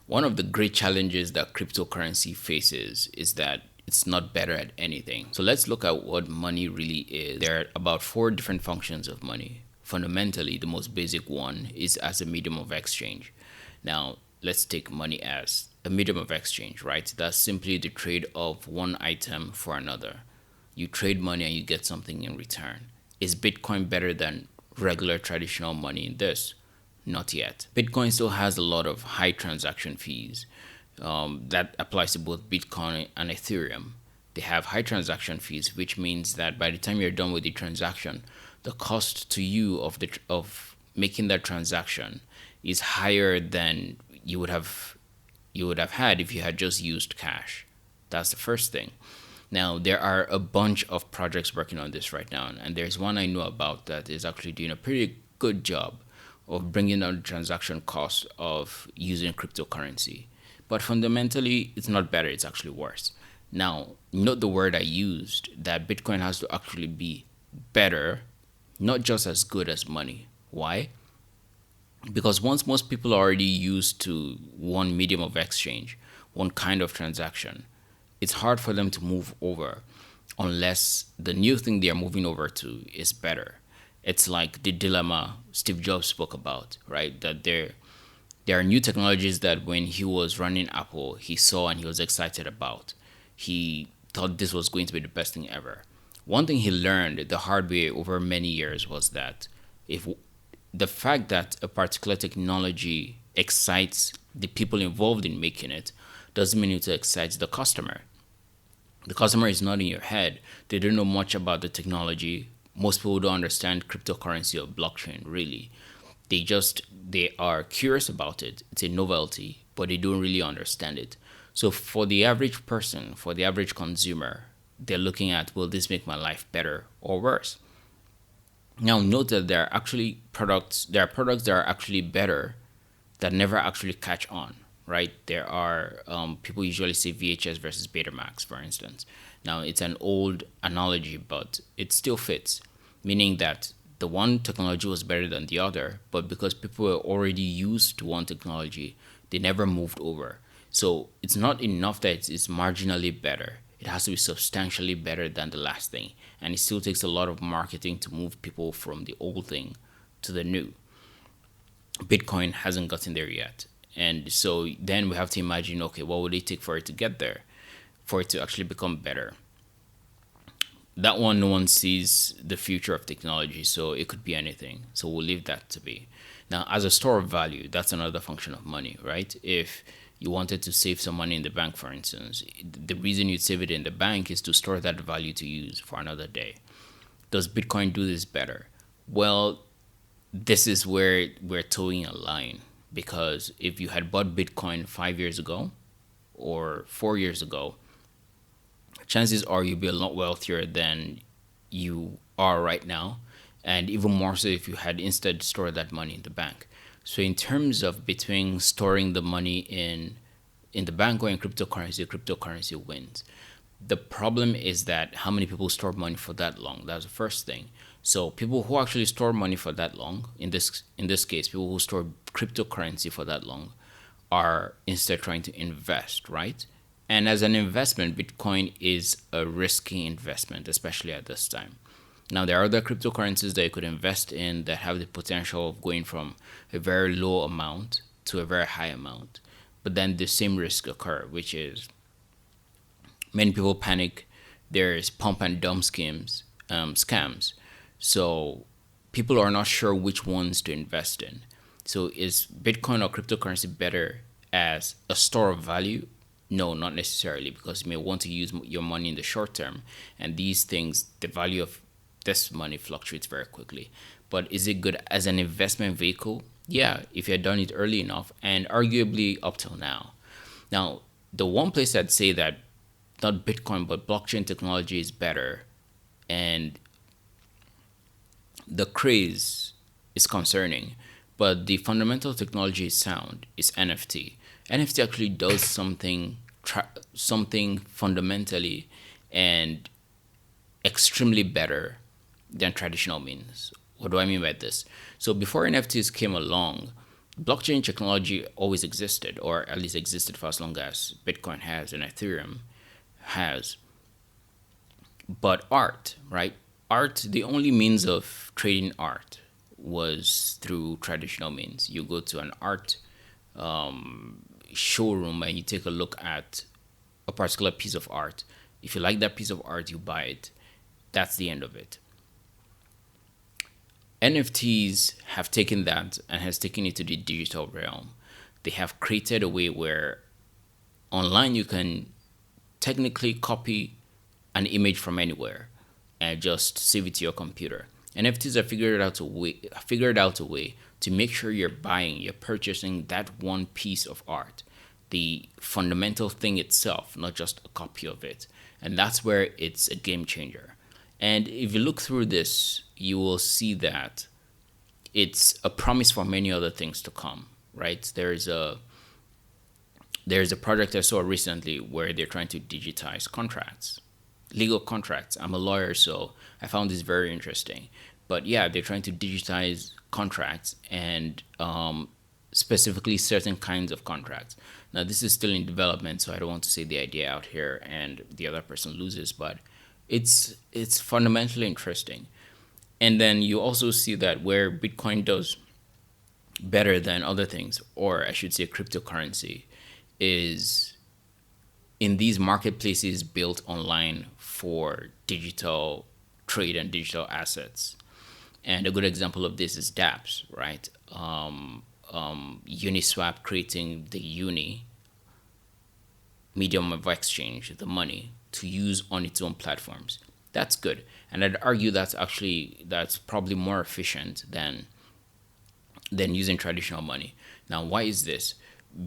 One of the great challenges that cryptocurrency faces is that it's not better at anything. So let's look at what money really is. There are about four different functions of money. Fundamentally, the most basic one is as a medium of exchange. Now, let's take money as a medium of exchange, right? That's simply the trade of one item for another. You trade money and you get something in return. Is Bitcoin better than regular traditional money in this? Not yet. Bitcoin still has a lot of high transaction fees. That applies to both Bitcoin and Ethereum. They have high transaction fees, which means that by the time you're done with the transaction, the cost to you of making that transaction is higher than you would have had if you had just used cash. That's the first thing. Now, there are a bunch of projects working on this right now, and there's one I know about that is actually doing a pretty good job of bringing down the transaction cost of using cryptocurrency. But fundamentally, it's not better, it's actually worse. Now, note the word I used, that Bitcoin has to actually be better, not just as good as money. Why? Because once most people are already used to one medium of exchange, one kind of transaction, it's hard for them to move over unless the new thing they are moving over to is better. It's like the dilemma Steve Jobs spoke about, right? That there are new technologies that when he was running Apple, he saw and he was excited about. He thought this was going to be the best thing ever. One thing he learned the hard way over many years was that if the fact that a particular technology excites the people involved in making it doesn't mean it excites the customer. The customer is not in your head. They don't know much about the technology. Most people don't understand cryptocurrency or blockchain really. They are curious about it. It's a novelty, but they don't really understand it. So for the average person, for the average consumer, they're looking at, will this make my life better or worse? Now note that there are products that are actually better that never actually catch on, right? There are people usually say VHS versus Betamax, for instance. Now it's an old analogy, but it still fits, meaning that the one technology was better than the other, but because people were already used to one technology, they never moved over. So it's not enough that it's marginally better. It has to be substantially better than the last thing. And it still takes a lot of marketing to move people from the old thing to the new. Bitcoin hasn't gotten there yet. And so then we have to imagine, okay, what would it take for it to get there, for it to actually become better? That one, no one sees the future of technology, so it could be anything. So we'll leave that to be. Now, as a store of value, that's another function of money, right? If you wanted to save some money in the bank, for instance, the reason you'd save it in the bank is to store that value to use for another day. Does Bitcoin do this better? Well, this is where we're towing a line, because if you had bought Bitcoin 5 years ago or 4 years ago, chances are you'll be a lot wealthier than you are right now, and even more so if you had instead stored that money in the bank. So in terms of between storing the money in the bank or in cryptocurrency wins. The problem is that how many people store money for that long? That's the first thing. So people who actually store money for that long, in this case, people who store cryptocurrency for that long, are instead trying to invest, right? And as an investment, Bitcoin is a risky investment, especially at this time. Now, there are other cryptocurrencies that you could invest in that have the potential of going from a very low amount to a very high amount. But then the same risk occur, which is many people panic. There's pump and dump scams. So people are not sure which ones to invest in. So is Bitcoin or cryptocurrency better as a store of value? No, not necessarily, because you may want to use your money in the short term, and these things, the value of this money fluctuates very quickly. But is it good as an investment vehicle? Yeah, if you had done it early enough, and arguably up till now. Now, the one place I'd say that not Bitcoin but blockchain technology is better, and the craze is concerning, but the fundamental technology is sound, is NFT. NFT actually does something fundamentally and extremely better than traditional means. What do I mean by this? So before NFTs came along, Blockchain technology always existed, or at least existed for as long as Bitcoin has and Ethereum has. But art, right? Art, the only means of trading art was through traditional means. You go to an art showroom and you take a look at a particular piece of art. If you like that piece of art, you buy it. That's the end of it. NFTs have taken that and has taken it to the digital realm. They have created a way where online you can technically copy an image from anywhere and just save it to your computer. NFTs have figured out a way to make sure you're purchasing that one piece of art, the fundamental thing itself, not just a copy of it. And that's where it's a game changer. And if you look through this, you will see that it's a promise for many other things to come, right? There's a project I saw recently where they're trying to digitize contracts, legal contracts. I'm a lawyer, so I found this very interesting. But yeah, they're trying to digitize contracts and specifically certain kinds of contracts. Now, this is still in development, so I don't want to say the idea out here and the other person loses, but it's fundamentally interesting. And then you also see that where Bitcoin does better than other things, or I should say cryptocurrency, is in these marketplaces built online for digital trade and digital assets. And a good example of this is dApps, right? Uniswap creating the Uni medium of exchange, the money, to use on its own platforms. That's good. And I'd argue that's probably more efficient than using traditional money. Now, why is this?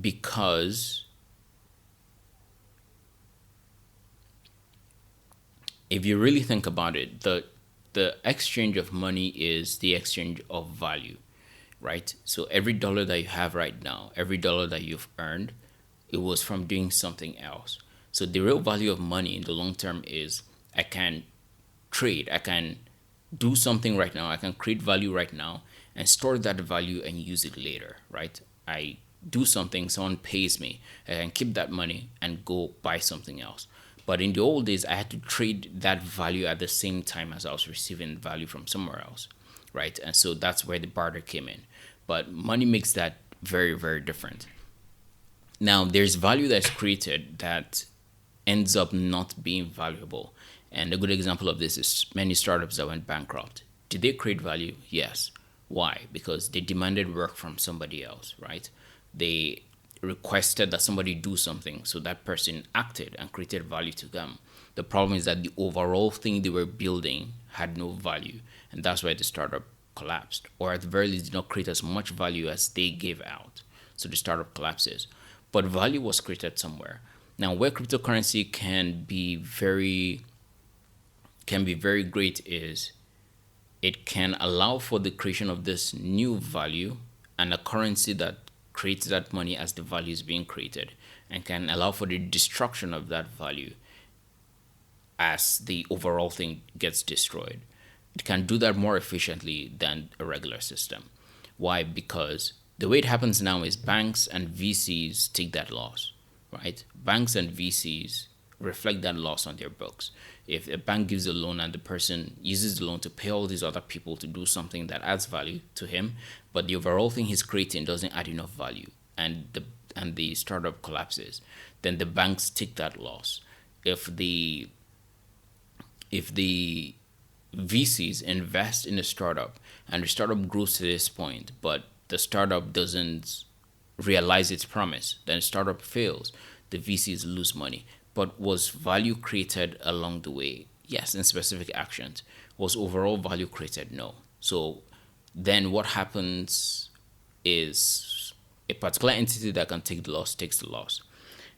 Because if you really think about it, the exchange of money is the exchange of value, right? So every dollar that you have right now, every dollar that you've earned, it was from doing something else. So the real value of money in the long term is I can trade, I can do something right now, I can create value right now and store that value and use it later, right? I do something, someone pays me, I can keep that money and go buy something else. But in the old days, I had to trade that value at the same time as I was receiving value from somewhere else, right? And so that's where the barter came in. But money makes that very, very different. Now, there's value that's created that ends up not being valuable. And a good example of this is many startups that went bankrupt. Did they create value? Yes. Why? Because they demanded work from somebody else, right? They requested that somebody do something, so that person acted and created value to them. The problem is that the overall thing they were building had no value, and that's why the startup collapsed, or at the very least did not create as much value as they gave out. So the startup collapses. But value was created somewhere. Now, where cryptocurrency can be very great is it can allow for the creation of this new value and a currency that creates that money as the value is being created, and can allow for the destruction of that value as the overall thing gets destroyed. It can do that more efficiently than a regular system. Why? Because the way it happens now is banks and VCs take that loss, right? Banks and VCs reflect that loss on their books. If a bank gives a loan and the person uses the loan to pay all these other people to do something that adds value to him, but the overall thing he's creating doesn't add enough value, and the startup collapses, then the banks take that loss. If the VCs invest in a startup and the startup grows to this point, but the startup doesn't realize its promise, then the startup fails, the VCs lose money. But was value created along the way? Yes, in specific actions. Was overall value created? No. So then what happens is a particular entity that can take the loss takes the loss.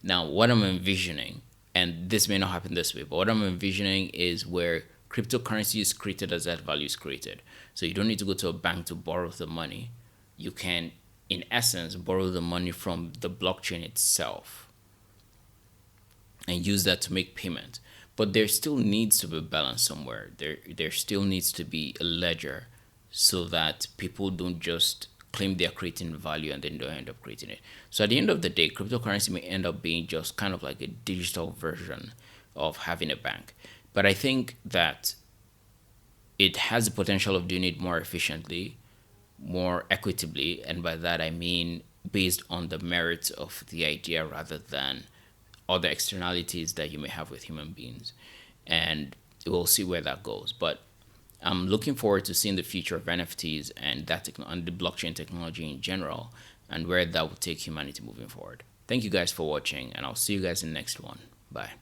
Now, what I'm envisioning, and this may not happen this way, but what I'm envisioning is where cryptocurrency is created as that value is created. So you don't need to go to a bank to borrow the money. You can, in essence, borrow the money from the blockchain itself and use that to make payment. But there still needs to be balance somewhere. There still needs to be a ledger so that people don't just claim they're creating value and then don't end up creating it. So at the end of the day, cryptocurrency may end up being just kind of like a digital version of having a bank. But I think that it has the potential of doing it more efficiently, more equitably, and by that I mean based on the merits of the idea rather than other externalities that you may have with human beings. And we'll see where that goes. But I'm looking forward to seeing the future of NFTs and and the blockchain technology in general, and where that will take humanity moving forward. Thank you guys for watching, and I'll see you guys in the next one. Bye.